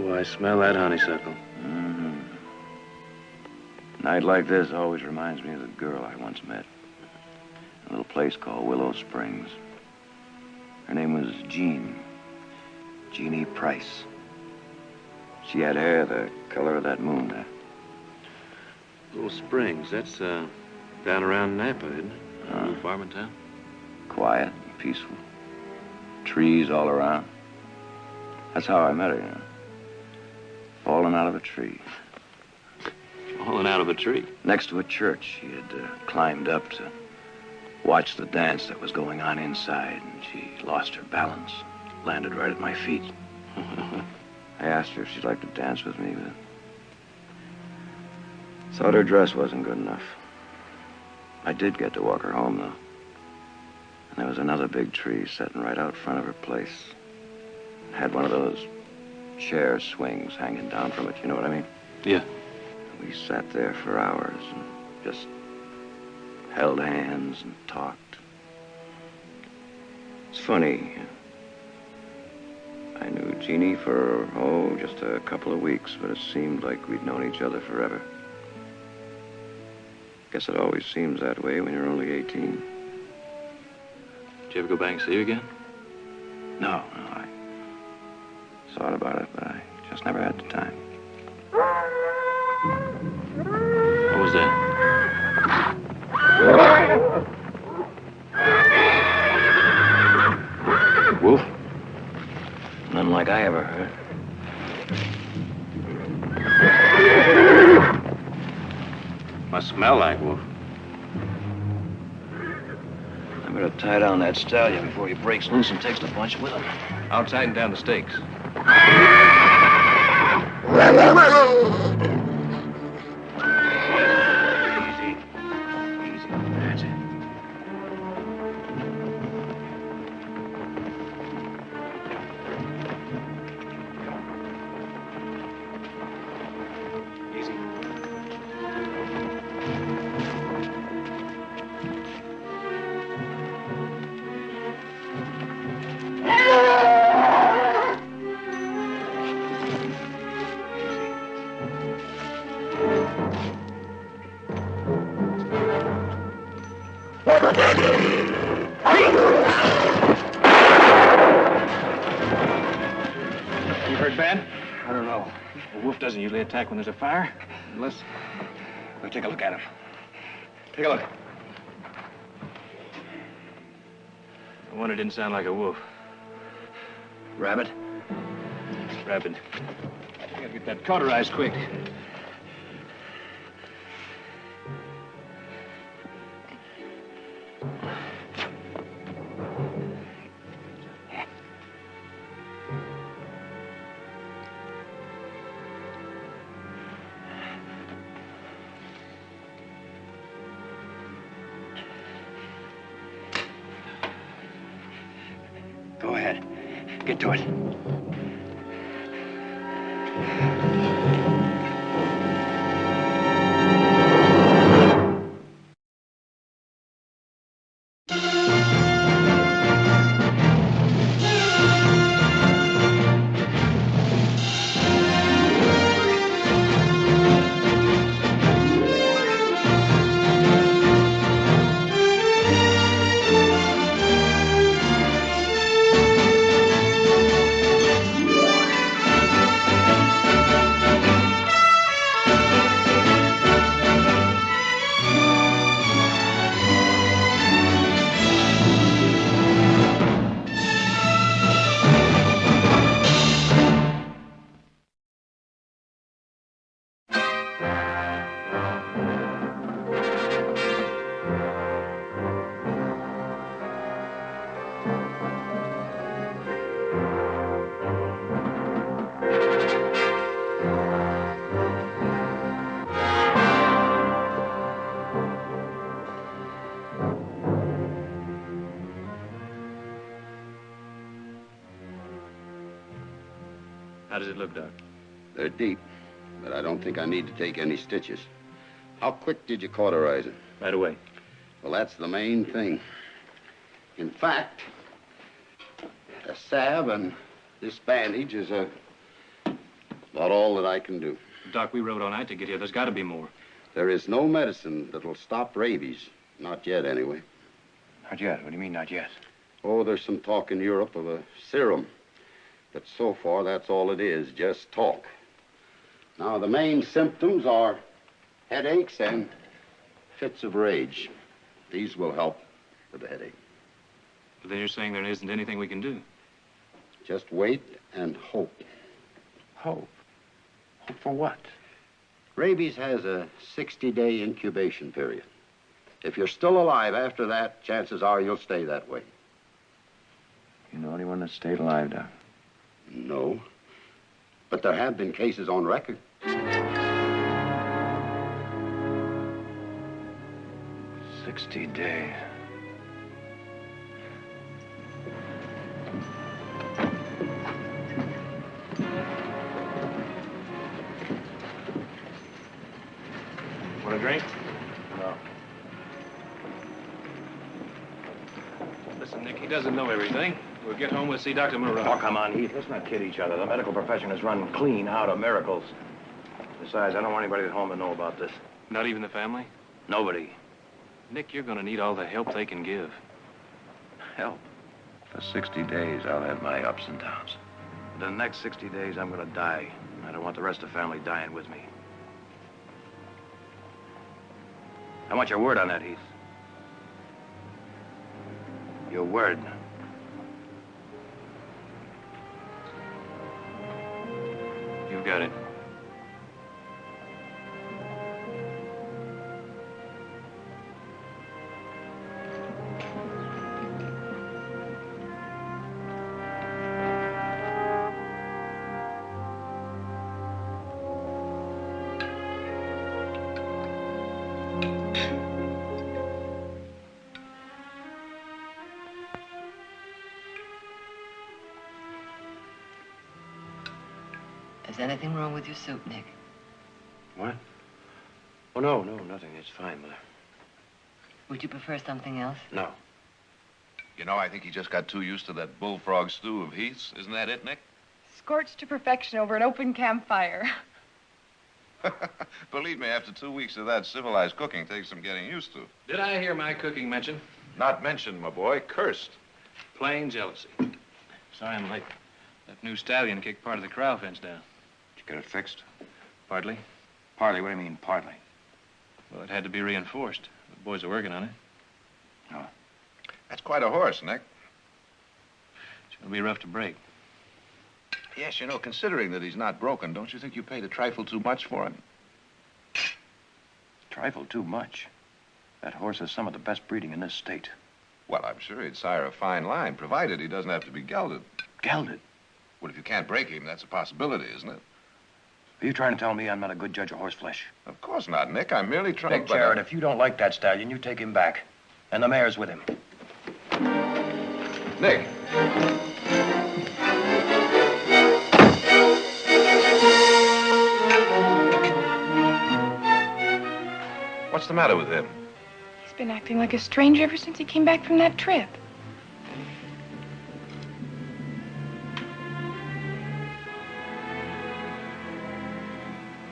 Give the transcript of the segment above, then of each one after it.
boy, I smell that honeysuckle. Mm-hmm. Night like this always reminds me of the girl I once met. A little place called Willow Springs. Her name was Jeannie Price. She had hair the color of that moon there. Little Springs, that's down around Napa, isn't it? A little farming town. Quiet and peaceful. Trees all around. That's how I met her, you know. Falling out of a tree. Falling out of a tree? Next to a church. She had climbed up to watch the dance that was going on inside, and she lost her balance. Landed right at my feet. I asked her if she'd like to dance with me, but thought her dress wasn't good enough. I did get to walk her home, though. And there was another big tree sitting right out front of her place. It had one of those chair swings hanging down from it, you know what I mean? Yeah. We sat there for hours and just held hands and talked. It's funny. I knew Jeannie for, just a couple of weeks, but it seemed like we'd known each other forever. Guess it always seems that way when you're only 18. Did you ever go back and see her again? No, I thought about it, but I just never had the time. What was that? Wolf? Nothing like I ever heard. Must smell like wolf. I better tie down that stallion before he breaks loose and takes the bunch with him. I'll tighten down the stakes. Easy. Easy. That's it. Easy. You heard bad? I don't know. A wolf doesn't usually attack when there's a fire. Unless... We'll take a look at him. Take a look. The one that didn't sound like a wolf. Rabbit? Rabid. We gotta get that cauterized quick. Go ahead. Get to it. How does it look, Doc? They're deep, but I don't think I need to take any stitches. How quick did you cauterize it? Right away. Well, that's the main thing. In fact, a salve and this bandage is a About all that I can do. Doc, we rode all night to get here. There's got to be more. There is no medicine that'll stop rabies. Not yet, anyway. Not yet? What do you mean, not yet? Oh, there's some talk in Europe of a serum. But so far, that's all it is, just talk. Now, the main symptoms are headaches and fits of rage. These will help with the headache. But then you're saying there isn't anything we can do. Just wait and hope. Hope? Hope for what? Rabies has a 60-day incubation period. If you're still alive after that, chances are you'll stay that way. You know anyone that stayed alive, Doc? No. But there have been cases on record. 60 days. Want a drink? No. Listen, Nick, he doesn't know everything. We'll get home, we'll see Dr. Moreau. Oh, come on, Heath. Let's not kid each other. The medical profession is run clean out of miracles. Besides, I don't want anybody at home to know about this. Not even the family? Nobody. Nick, you're going to need all the help they can give. Help? For 60 days, I'll have my ups and downs. The next 60 days, I'm going to die. I don't want the rest of the family dying with me. I want your word on that, Heath. Your word. You've got it. Is anything wrong with your soup, Nick? What? Oh, no, nothing. It's fine, Mother. Would you prefer something else? No. You know, I think he just got too used to that bullfrog stew of Heath's. Isn't that it, Nick? Scorched to perfection over an open campfire. Believe me, after 2 weeks of that, civilized cooking takes some getting used to. Did I hear my cooking mentioned? Not mentioned, my boy. Cursed. Plain jealousy. Sorry I'm late. That new stallion kicked part of the corral fence down. Did you get it fixed? Partly. Partly? What do you mean, partly? Well, it had to be reinforced. The boys are working on it. Oh. That's quite a horse, Nick. It's going to be rough to break. Yes, you know, considering that he's not broken, don't you think you paid a trifle too much for him? Trifle too much. That horse has some of the best breeding in this state. Well, I'm sure he'd sire a fine line, provided he doesn't have to be gelded. Gelded? Well, if you can't break him, that's a possibility, isn't it? Are you trying to tell me I'm not a good judge of horse flesh? Of course not, Nick. I'm merely trying Look, Jarrod, if you don't like that stallion, you take him back. And the mayor's with him. Nick. What's the matter with him? He's been acting like a stranger ever since he came back from that trip.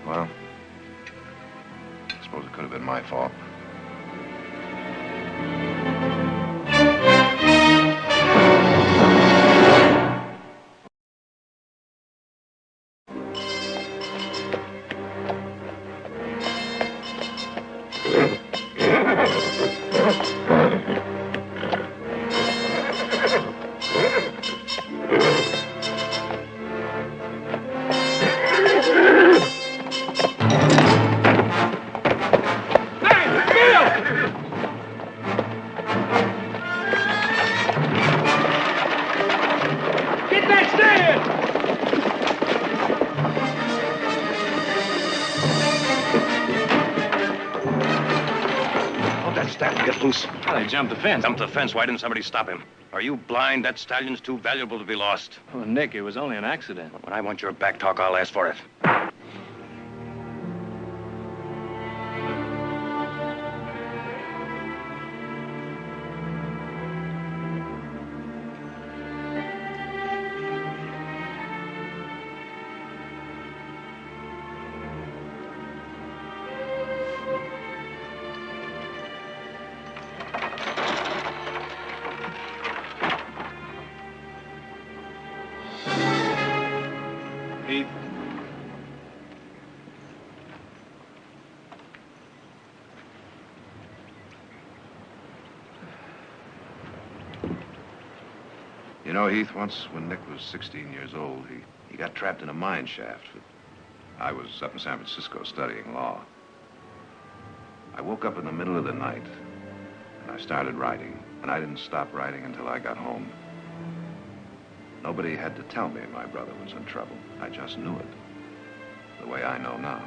Well, I suppose it could have been my fault. Jump the fence. Jump the fence. Why didn't somebody stop him? Are you blind? That stallion's too valuable to be lost. Oh, Nick, it was only an accident. When I want your back talk, I'll ask for it. Heath. You know, Heath, once when Nick was 16 years old, he got trapped in a mine shaft. I was up in San Francisco studying law. I woke up in the middle of the night, and I started writing, and I didn't stop writing until I got home. Nobody had to tell me my brother was in trouble. I just knew it, the way I know now.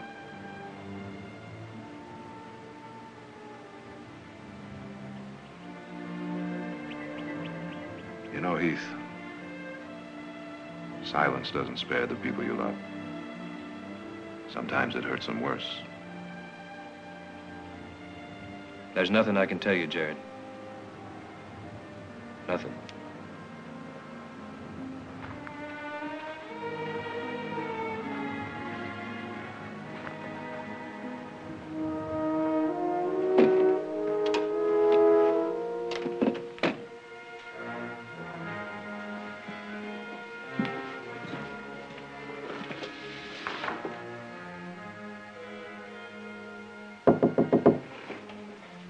You know, Heath, silence doesn't spare the people you love. Sometimes it hurts them worse. There's nothing I can tell you, Jarrod. Nothing.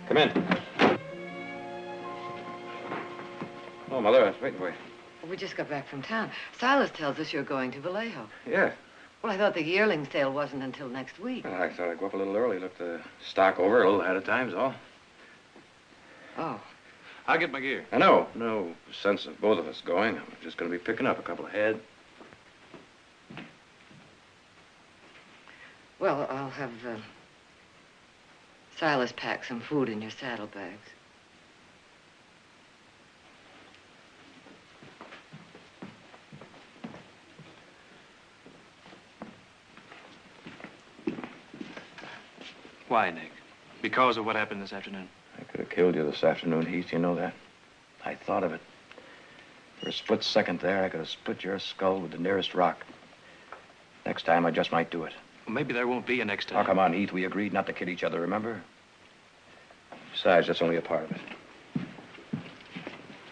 Come in. Oh, Mother, I was waiting for you. We just got back from town. Silas tells us you're going to Vallejo. Yeah. Well, I thought the yearling sale wasn't until next week. Well, I thought I'd go up a little early, look the stock over a little ahead of time, is all. Oh. I'll get my gear. I know. No sense of both of us going. I'm just going to be picking up a couple of head. Well, I'll have Silas pack some food in your saddlebags. Why, Nick? Because of what happened this afternoon? I could have killed you this afternoon, Heath. You know that. I thought of it. For a split second there, I could have split your skull with the nearest rock. Next time, I just might do it. Well, maybe there won't be a next time. Oh, come on, Heath. We agreed not to kid each other, remember? Besides, that's only a part of it.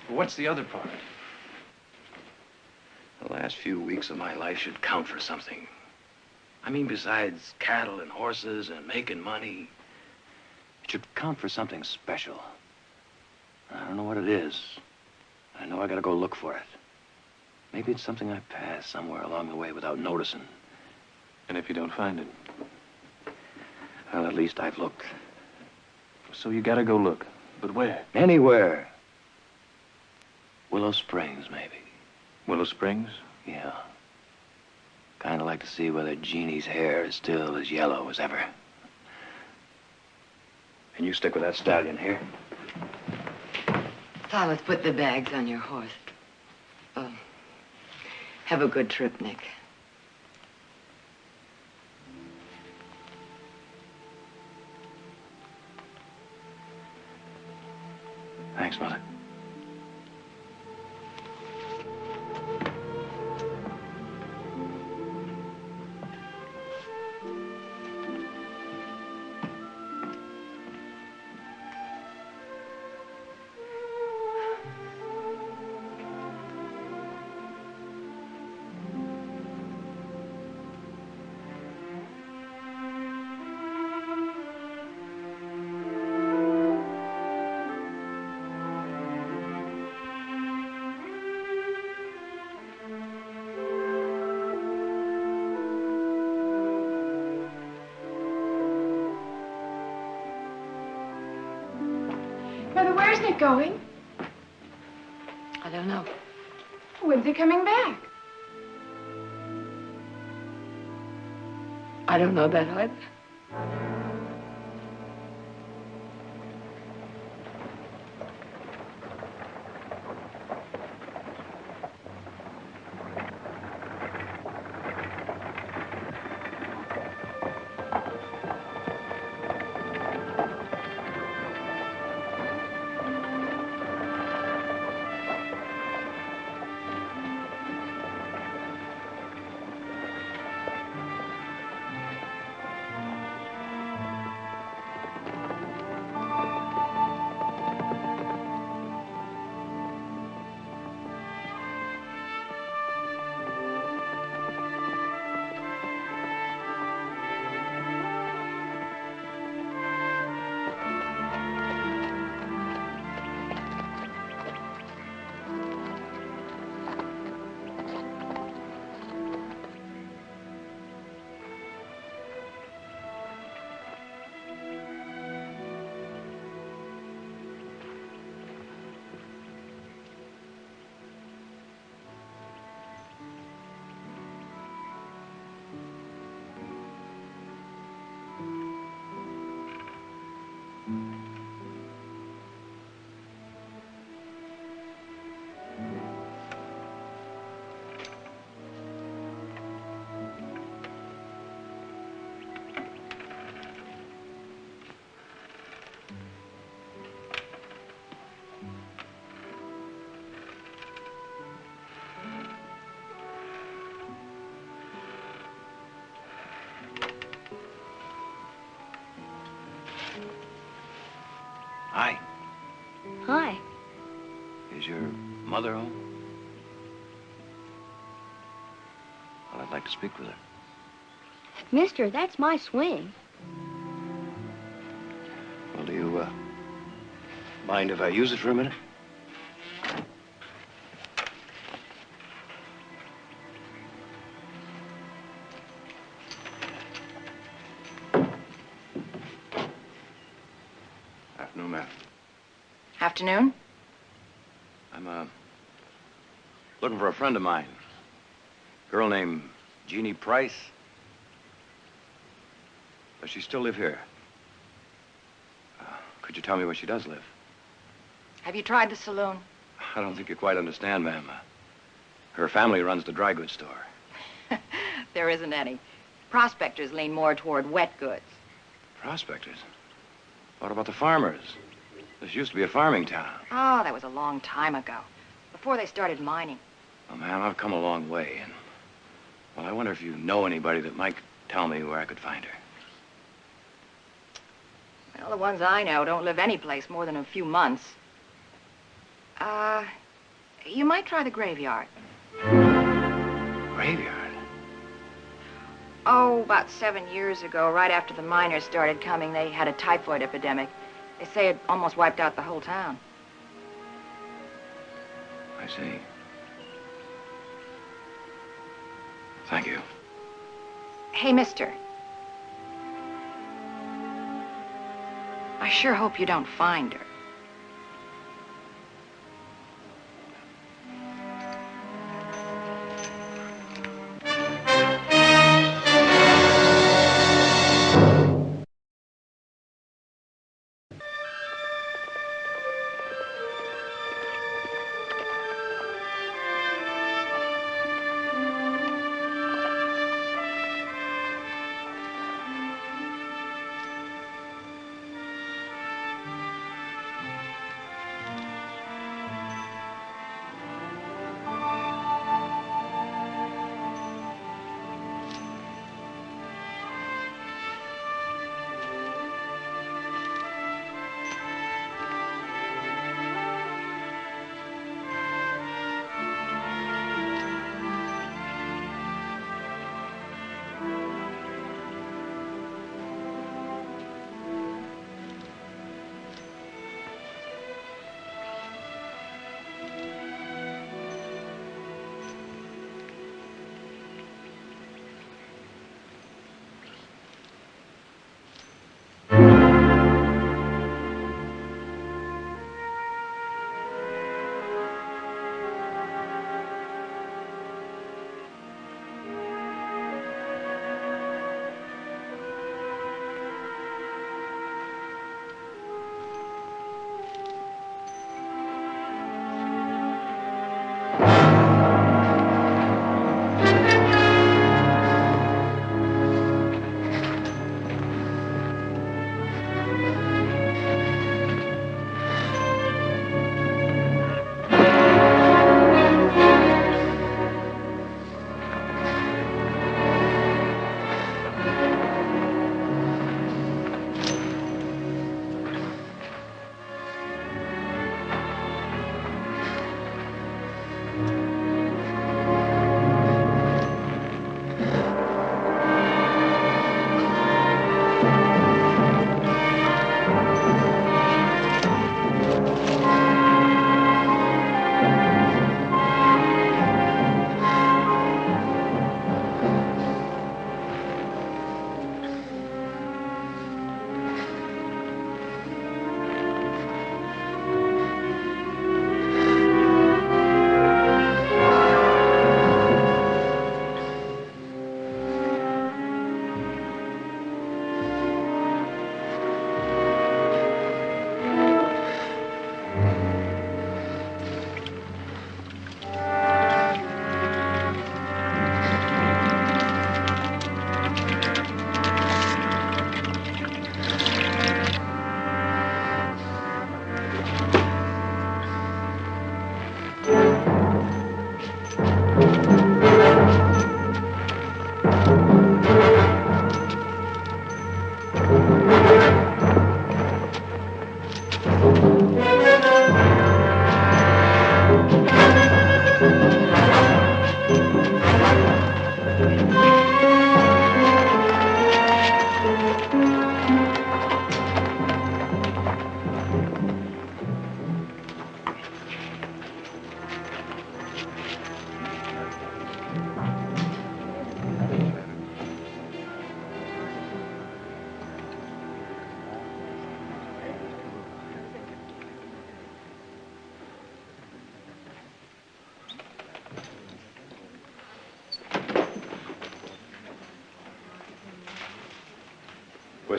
Well, what's the other part? The last few weeks of my life should count for something. I mean, besides cattle and horses and making money, it should count for something special. I don't know what it is. I know I gotta go look for it. Maybe it's something I passed somewhere along the way without noticing. And if you don't find it? Well, at least I've looked. So you gotta go look. But where? Anywhere. Willow Springs, maybe. Willow Springs? Yeah. Kind of like to see whether Jeannie's hair is still as yellow as ever. And you stick with that stallion here. Silas, put the bags on your horse. Have a good trip, Nick. Thanks, Mother. Mother, where's Nick going? I don't know. When's he coming back? I don't know that either. mother home? Well, I'd like to speak with her. Mister, that's my swing. Well, do you, mind if I use it for a minute? Afternoon, ma'am. Afternoon? I'm, looking for a friend of mine. Girl named Jeannie Price. Does she still live here? Could you tell me where she does live? Have you tried the saloon? I don't think you quite understand, ma'am. Her family runs the dry goods store. There isn't any. Prospectors lean more toward wet goods. Prospectors? What about the farmers? This used to be a farming town. Oh, that was a long time ago, before they started mining. Well, ma'am, I've come a long way, and... Well, I wonder if you know anybody that might tell me where I could find her. Well, the ones I know don't live any place more than a few months. You might try the graveyard. Graveyard? Oh, about 7 years ago, right after the miners started coming, they had a typhoid epidemic. They say it almost wiped out the whole town. I see. Thank you. Hey, mister. I sure hope you don't find her.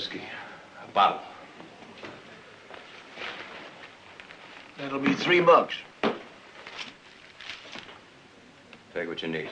whiskey. A bottle. That'll be $3. Take what you need.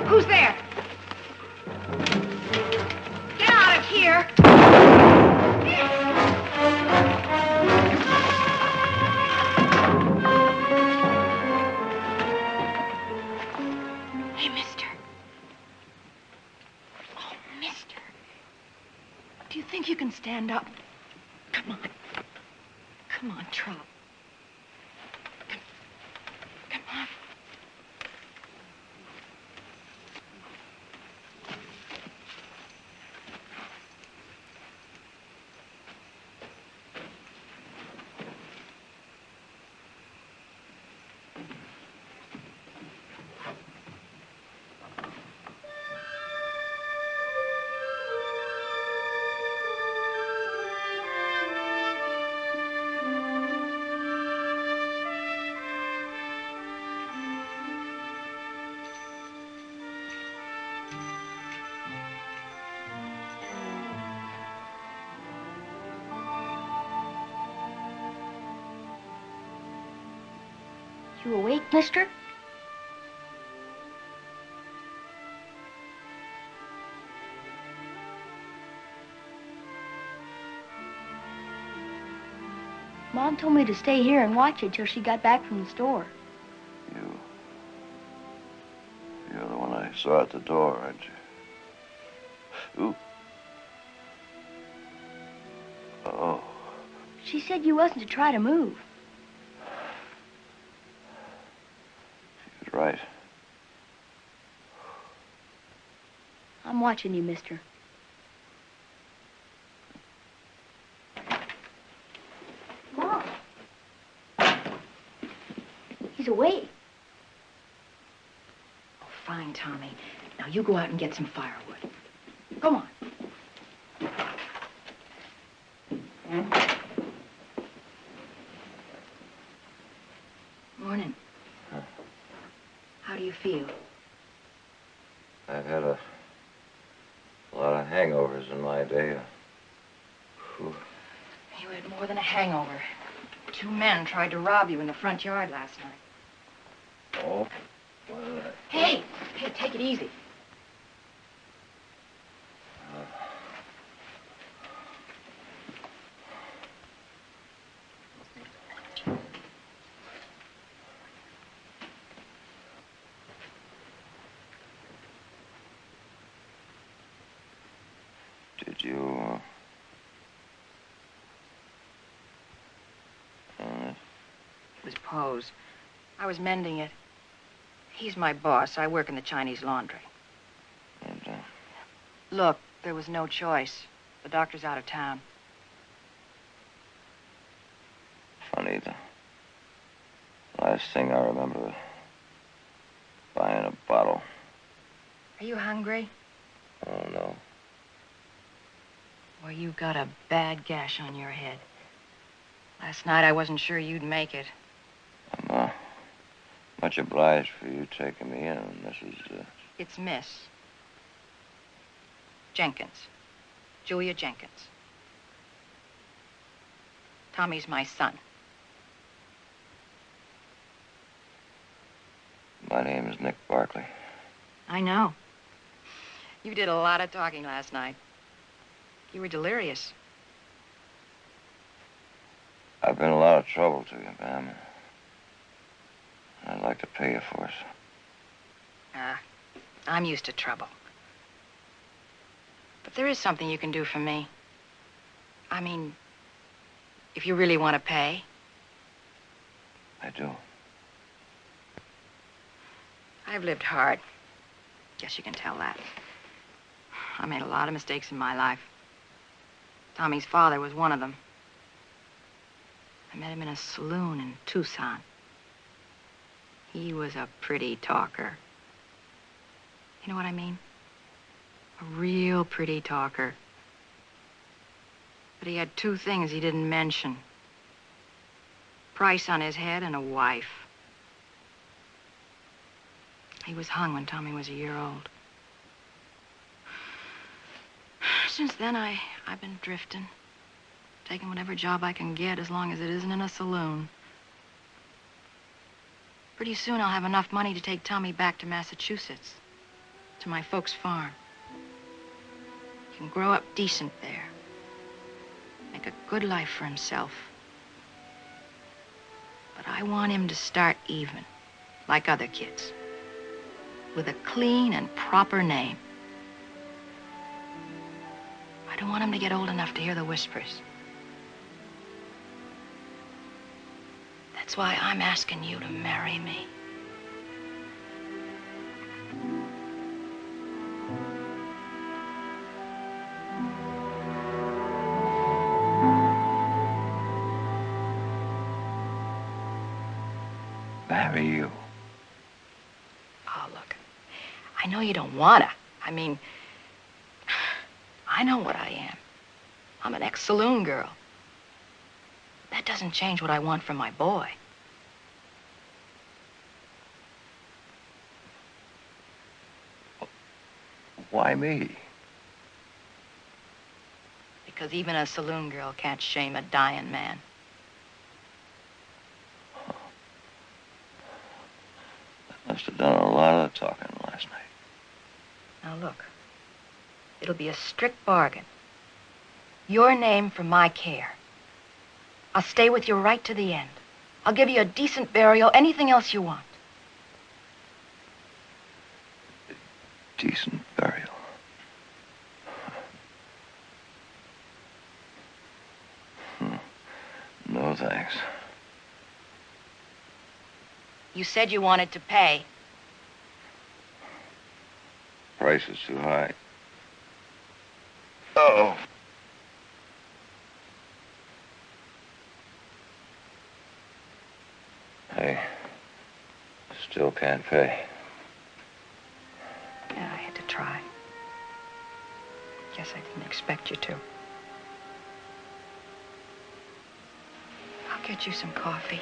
Who's there? Get out of here! Hey, mister. Oh, mister. Do you think you can stand up? Come on. Come on, Trot. Come on. You awake, mister? Mom told me to stay here and watch it till she got back from the store. You're the one I saw at the door, aren't you? Ooh. Oh. She said you wasn't to try to move. She was right. I'm watching you, mister. Mom. He's awake. Oh, fine, Tommy. Now you go out and get some firewood. Go on. Morning. How do you feel? I've had a lot of hangovers in my day. Whew. You had more than a hangover. 2 men tried to rob you in the front yard last night. Oh? Hey, take it easy. Did you, It was Poe's. I was mending it. He's my boss. I work in the Chinese laundry. And, Look, there was no choice. The doctor's out of town. funny, the last thing I remember was buying a bottle. Are you hungry? Oh, no. Well, you got a bad gash on your head. Last night, I wasn't sure you'd make it. I'm, much obliged for you taking me in, Mrs. It's Miss Jenkins. Julia Jenkins. Tommy's my son. My name is Nick Barkley. I know. You did a lot of talking last night. You were delirious. I've been a lot of trouble to you, ma'am. I'd like to pay you for it. I'm used to trouble. But there is something you can do for me. I mean, if you really want to pay. I do. I've lived hard. Guess you can tell that. I made a lot of mistakes in my life. Tommy's father was one of them. I met him in a saloon in Tucson. He was a pretty talker. You know what I mean? A real pretty talker. But he had 2 things he didn't mention. Price on his head and a wife. He was hung when Tommy was a year old. Since then, I've been drifting. Taking whatever job I can get as long as it isn't in a saloon. Pretty soon I'll have enough money to take Tommy back to Massachusetts. To my folks' farm. He can grow up decent there. Make a good life for himself. But I want him to start even, like other kids. With a clean and proper name. I don't want him to get old enough to hear the whispers. That's why I'm asking you to marry me. Marry you? Oh, look, I know you don't wanna. I mean, I know what I am. I'm an ex-saloon girl. That doesn't change what I want from my boy. Why me? Because even a saloon girl can't shame a dying man. I must have done a lot of talking last night. Now look, it'll be a strict bargain. Your name for my care. I'll stay with you right to the end. I'll give you a decent burial, anything else you want. Decent burial. You said you wanted to pay. Price is too high. Oh. I still can't pay. Yeah, I had to try. Guess I didn't expect you to. I'll get you some coffee.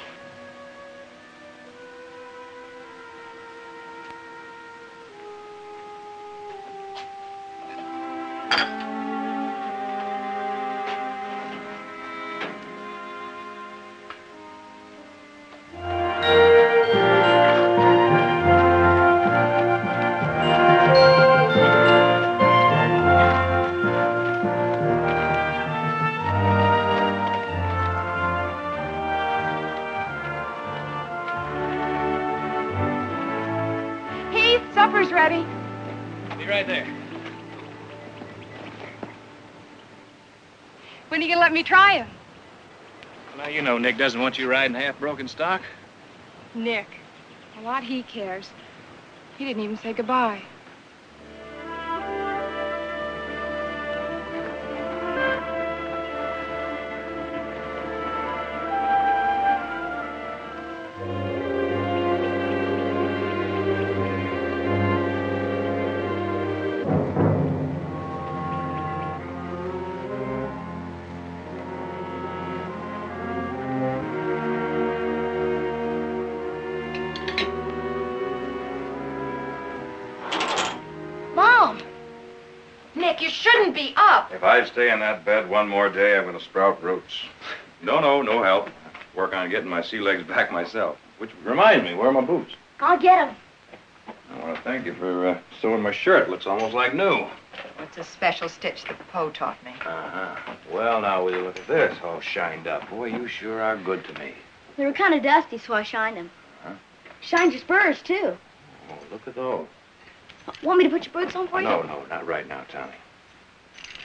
Heath, supper's ready. Be right there. When are you gonna let me try him? Now, you know Nick doesn't want you riding half-broken stock. Nick. A lot he cares. He didn't even say goodbye. Nick, you shouldn't be up. If I stay in that bed one more day, I'm going to sprout roots. No help. Work on getting my sea legs back myself. Which reminds me, where are my boots? I'll get him. I want to thank you for sewing my shirt. Looks almost like new. It's a special stitch that Poe taught me. Uh-huh. Well, now, will you look at this? All shined up. Boy, you sure are good to me. They were kind of dusty, so I shined them. Huh? Shined your spurs, too. Oh, look at those. Want me to put your boots on for you? No, not right now, Tommy.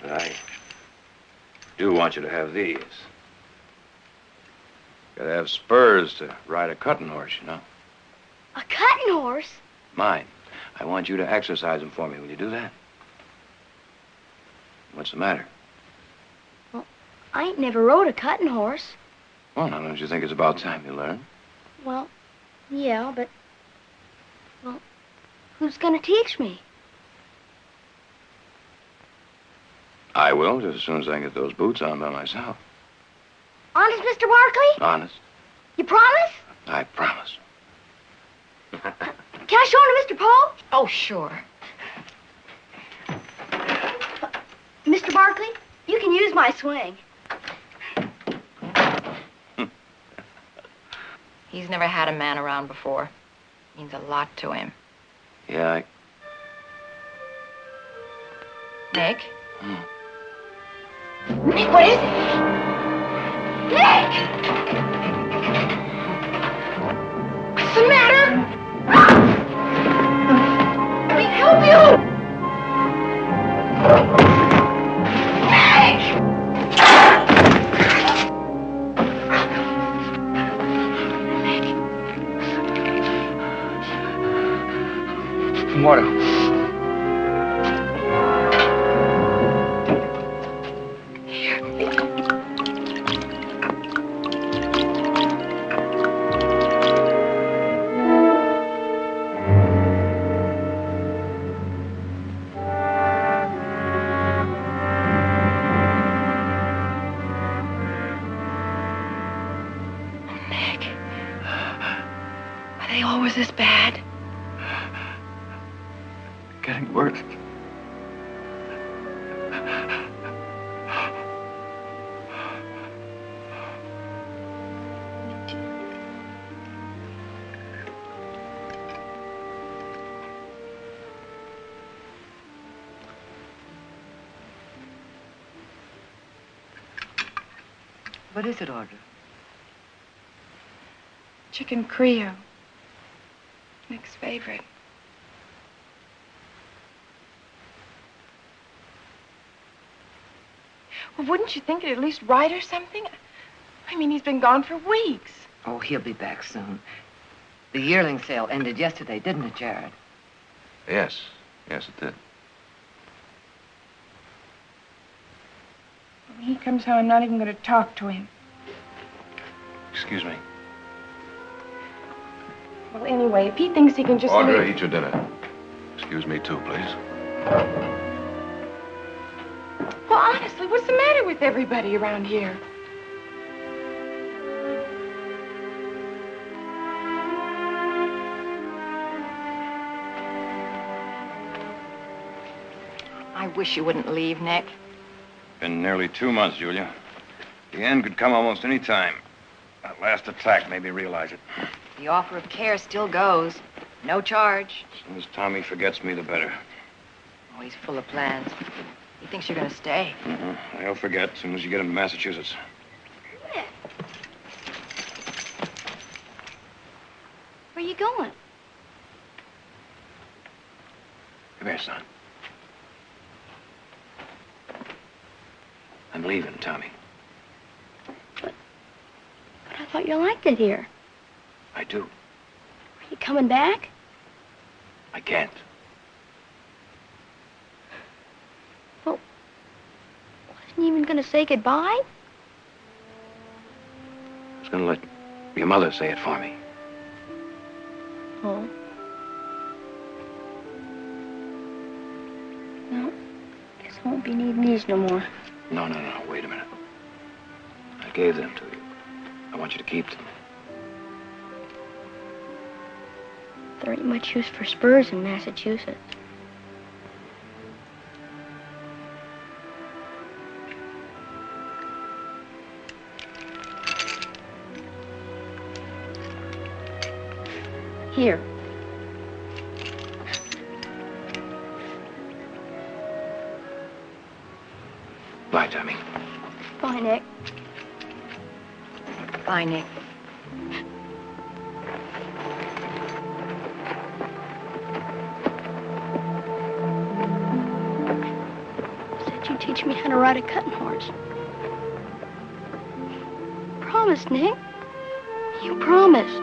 But I do want you to have these. Gotta have spurs to ride a cutting horse, you know. A cutting horse? Mine. I want you to exercise them for me. Will you do that? What's the matter? Well, I ain't never rode a cutting horse. Well, now, don't you think it's about time you learn? Well, yeah, but... Well, who's gonna teach me? I will, just as soon as I get those boots on by myself. Honest, Mr. Barkley? Honest? You promise? I promise. Can I show him to Mr. Poe? Oh, sure. Mr. Barkley, you can use my swing. He's never had a man around before. Means a lot to him. Yeah, Nick? Nick, what is it? Nick! What's the matter? Let me help you! Nick! Water. This bad? Getting worse. What is it, Audra? Chicken Creole. Nick's favorite. Well, wouldn't you think it'd at least write or something? I mean, he's been gone for weeks. Oh, he'll be back soon. The yearling sale ended yesterday, didn't it, Jarrod? Yes. Yes, it did. When he comes home, I'm not even going to talk to him. Excuse me. Well, anyway, if he thinks he can just Audra, leave... eat your dinner. Excuse me, too, please. Well, honestly, what's the matter with everybody around here? I wish you wouldn't leave, Nick. Been nearly 2 months, Julia. The end could come almost any time. That last attack made me realize it. The offer of care still goes. No charge. As soon as Tommy forgets me, the better. Oh, he's full of plans. He thinks you're going to stay. He'll forget as soon as you get him to Massachusetts. Where are you going? Come here, son. I'm leaving, Tommy. But I thought you liked it here. I do. Are you coming back? I can't. Well, wasn't you even going to say goodbye? I was going to let your mother say it for me. Oh. Well, guess I won't be needing these no more. No. Wait a minute. I gave them to you. I want you to keep them. There ain't much use for spurs in Massachusetts. Here. Bye, Tommy. Bye, Nick. Bye, Nick. Said you'd teach me how to ride a cutting horse. Promise, Nick. You promised.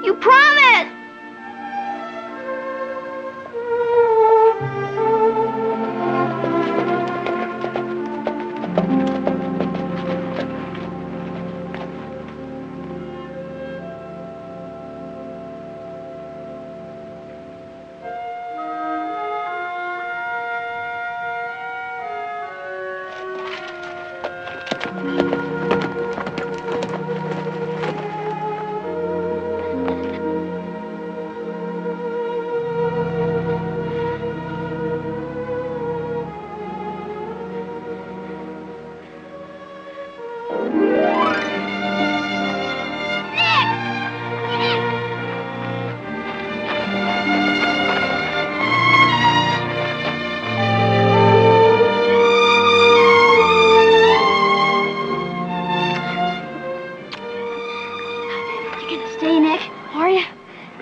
You promised!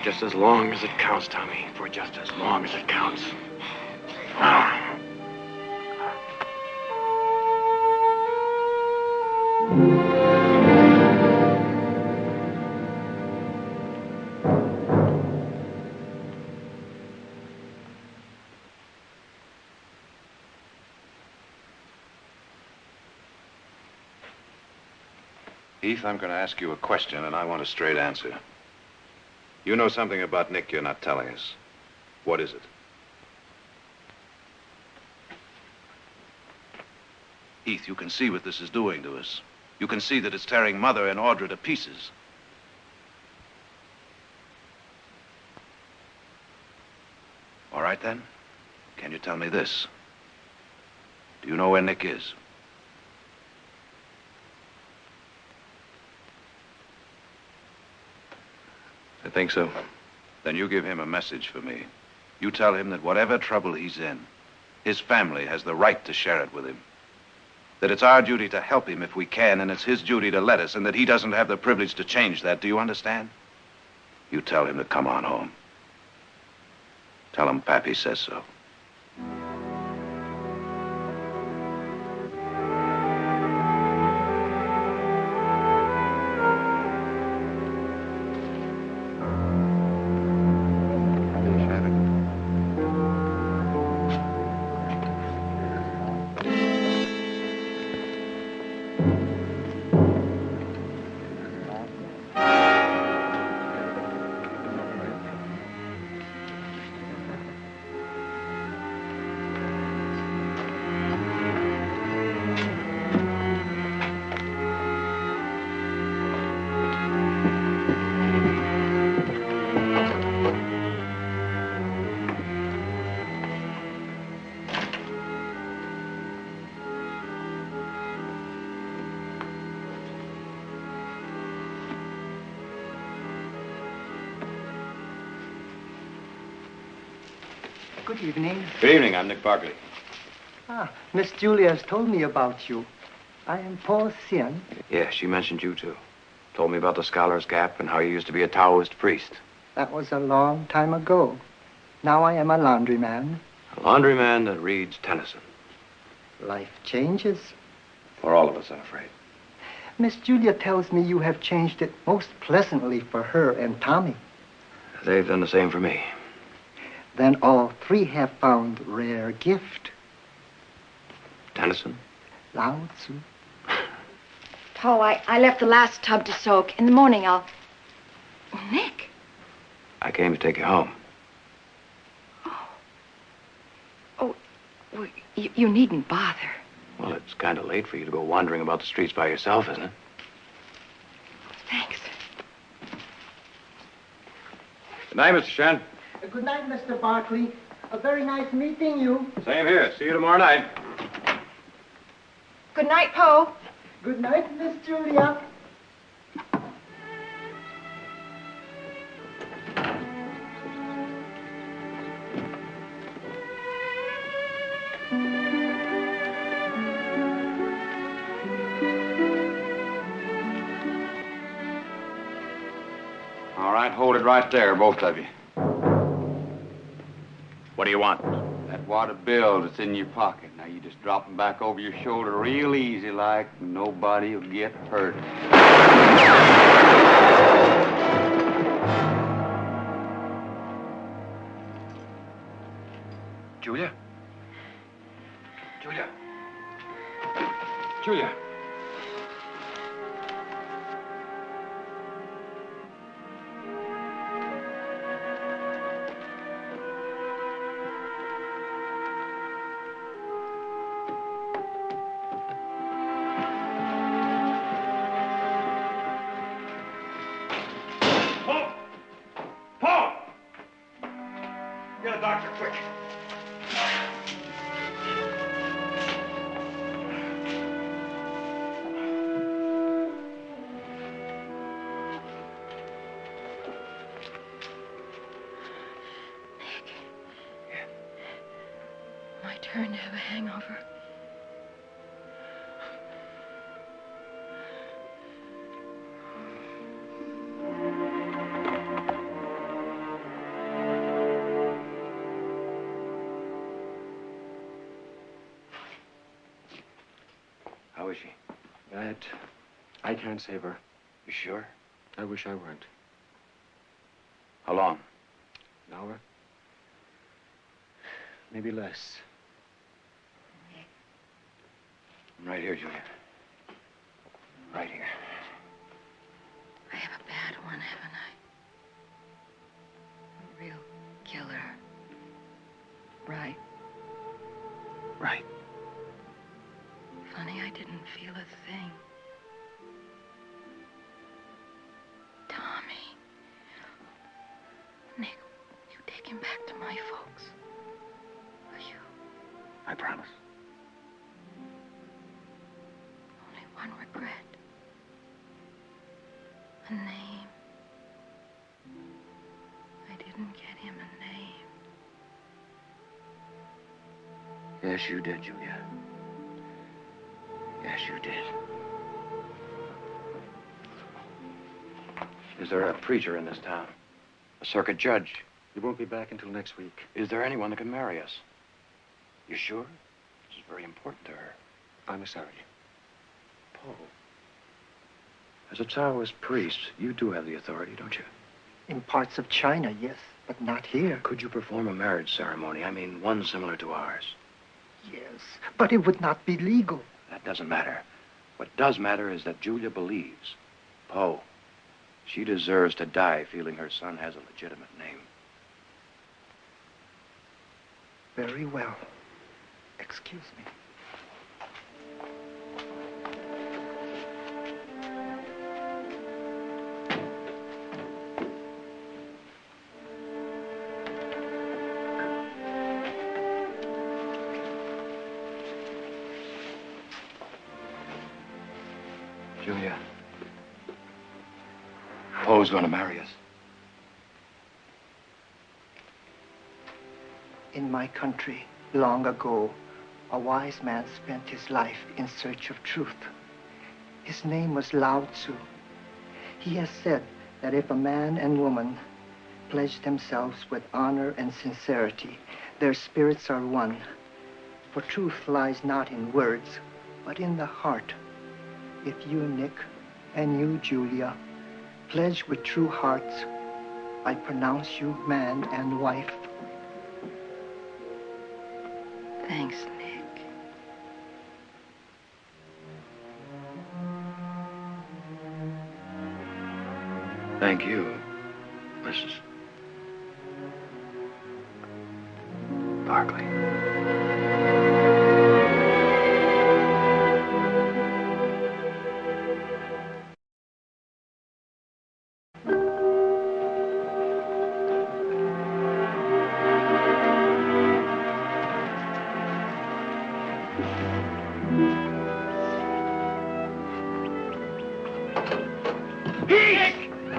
Just as long as it counts, Tommy. For just as long as it counts. Heath, I'm going to ask you a question, and I want a straight answer. You know something about Nick you're not telling us. What is it? Heath, you can see what this is doing to us. You can see that it's tearing Mother and Audra to pieces. All right, then. Can you tell me this? Do you know where Nick is? I think so. Then you give him a message for me. You tell him that whatever trouble he's in, his family has the right to share it with him. That it's our duty to help him if we can, and it's his duty to let us, and that he doesn't have the privilege to change that. Do you understand? You tell him to come on home. Tell him Pappy says so. Good evening. Good evening. I'm Nick Barkley. Ah, Miss Julia has told me about you. I am Paul Sian. Yeah, she mentioned you, too. Told me about the Scholar's Gap and how you used to be a Taoist priest. That was a long time ago. Now I am a laundryman. A laundryman that reads Tennyson. Life changes. For all of us, I'm afraid. Miss Julia tells me you have changed it most pleasantly for her and Tommy. They've done the same for me. Then all three have found rare gift. Tennyson? Lao Tzu. Po, I left the last tub to soak. In the morning, I'll... Oh, Nick. I came to take you home. Oh, well, you needn't bother. Well, it's kind of late for you to go wandering about the streets by yourself, isn't it? Thanks. Good night, Mr. Shen. Good night, Mr. Barkley. A very nice meeting you. Same here. See you tomorrow night. Good night, Po. Good night, Miss Julia. All right, hold it right there, both of you. What do you want? That wad of bills that's in your pocket. Now you just drop them back over your shoulder real easy like, and nobody will get hurt. Julia? Julia? Julia? Get a doctor, quick. My turn to have a hangover. How is she? Bad. I can't save her. You sure? I wish I weren't. How long? An hour? Maybe less. I'm right here, Julia. Right here. I have a bad one, haven't I? A real killer. Right. Right. Funny, I didn't feel a thing. Tommy. Nick, you take him back to my folks. Will you? I promise. Only one regret. A name. I didn't get him a name. Yes, you did, Julia. Yes, you did. Is there a preacher in this town? A circuit judge? You won't be back until next week. Is there anyone that can marry us? You sure? This is very important to her. I'm sorry. Paul. As a Taoist priest, you do have the authority, don't you? In parts of China, yes, but not here. Could you perform a marriage ceremony? I mean, one similar to ours. Yes, but it would not be legal. That doesn't matter. What does matter is that Julia believes. Poe. She deserves to die feeling her son has a legitimate name. Very well. Excuse me. Julia. Poe's going to marry us. In my country, long ago, a wise man spent his life in search of truth. His name was Lao Tzu. He has said that if a man and woman pledge themselves with honor and sincerity, their spirits are one. For truth lies not in words, but in the heart. If you, Nick, and you, Julia, pledge with true hearts, I pronounce you man and wife. Thanks, Nick. Thank you, Mrs. Barkley.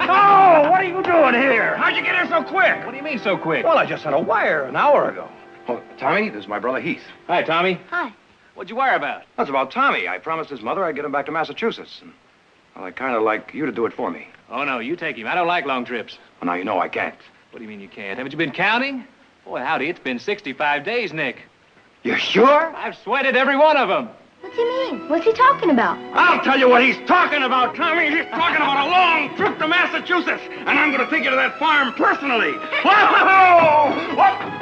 Oh, what are you doing here? How'd you get here so quick? What do you mean so quick? Well, I just had a wire an hour ago. Oh, Tommy, this is my brother Heath. Hi, Tommy. Hi. What'd you wire about? That's about Tommy. I promised his mother I'd get him back to Massachusetts. And, well, I'd kind of like you to do it for me. Oh, no, you take him. I don't like long trips. Well, now you know I can't. What do you mean you can't? Haven't you been counting? Boy, howdy, it's been 65 days, Nick. You sure? I've sweated every one of them. What's he mean? What's he talking about? I'll tell you what he's talking about, Tommy. He's talking about a long trip to Massachusetts, and I'm going to take you to that farm personally. Whoa! What?